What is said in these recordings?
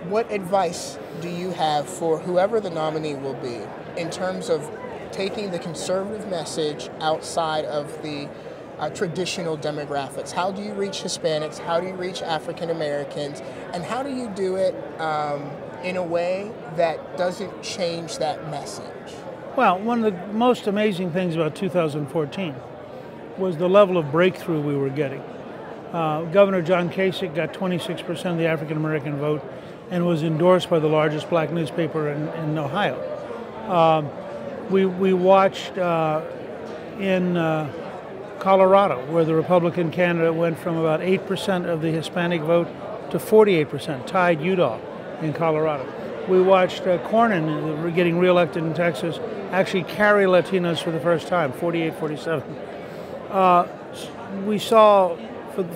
What advice do you have for whoever the nominee will be in terms of taking the conservative message outside of the traditional demographics? How do you reach Hispanics? How do you reach African Americans? And how do you do it in a way that doesn't change that message? Well, one of the most amazing things about 2014 was the level of breakthrough we were getting. Governor John Kasich got 26% of the African American vote and was endorsed by the largest black newspaper in Ohio. We watched in Colorado, where the Republican candidate went from about 8% of the Hispanic vote to 48%, tied Utah in Colorado. We watched Cornyn, getting reelected in Texas, actually carry Latinos for the first time, 48-47. We saw,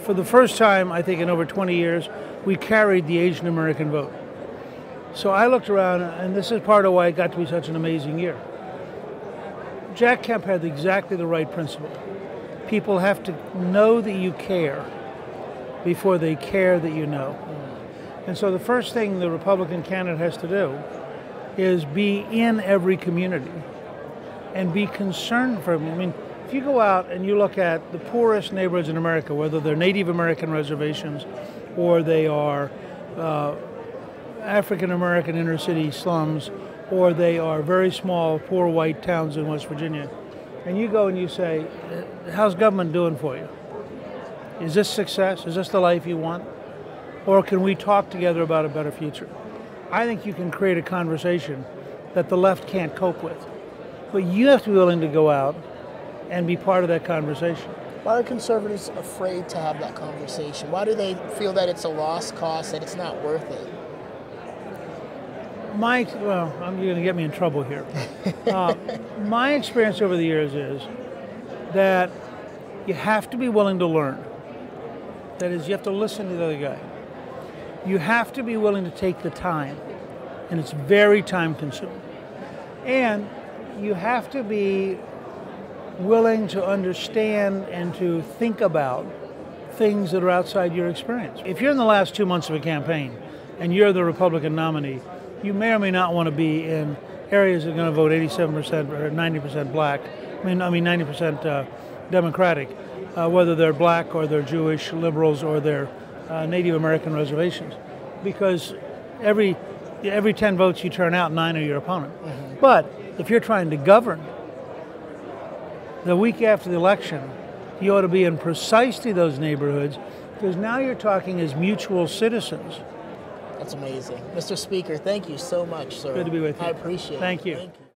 for the first time, I think in over 20 years, we carried the Asian American vote. So I looked around, and this is part of why it got to be such an amazing year. Jack Kemp had exactly the right principle. People have to know that you care before they care that you know. And so the first thing the Republican candidate has to do is be in every community and be concerned for them. I mean, if you go out and you look at the poorest neighborhoods in America, whether they're Native American reservations or they are African American inner city slums, or they are very small, poor white towns in West Virginia, and you go and you say, how's government doing for you? Is this success? Is this the life you want? Or can we talk together about a better future? I think you can create a conversation that the left can't cope with. But you have to be willing to go out and be part of that conversation. Why are conservatives afraid to have that conversation? Why do they feel that it's a lost cause, that it's not worth it? Well, you're going to get me in trouble here. My experience over the years is that you have to be willing to learn. That is, you have to listen to the other guy. You have to be willing to take the time, and it's very time consuming. And you have to be willing to understand and to think about things that are outside your experience. If you're in the last 2 months of a campaign and you're the Republican nominee, you may or may not want to be in areas that are going to vote 87% or 90% black, I mean 90% Democratic, whether they're black or they're Jewish, liberals, or they're Native American reservations. Because every 10 votes you turn out, 9 are your opponent. Mm-hmm. But if you're trying to govern, the week after the election, you ought to be in precisely those neighborhoods, because now you're talking as mutual citizens. That's amazing. Mr. Speaker, thank you so much, sir. Good to be with you. I appreciate it. Thank you. Thank you.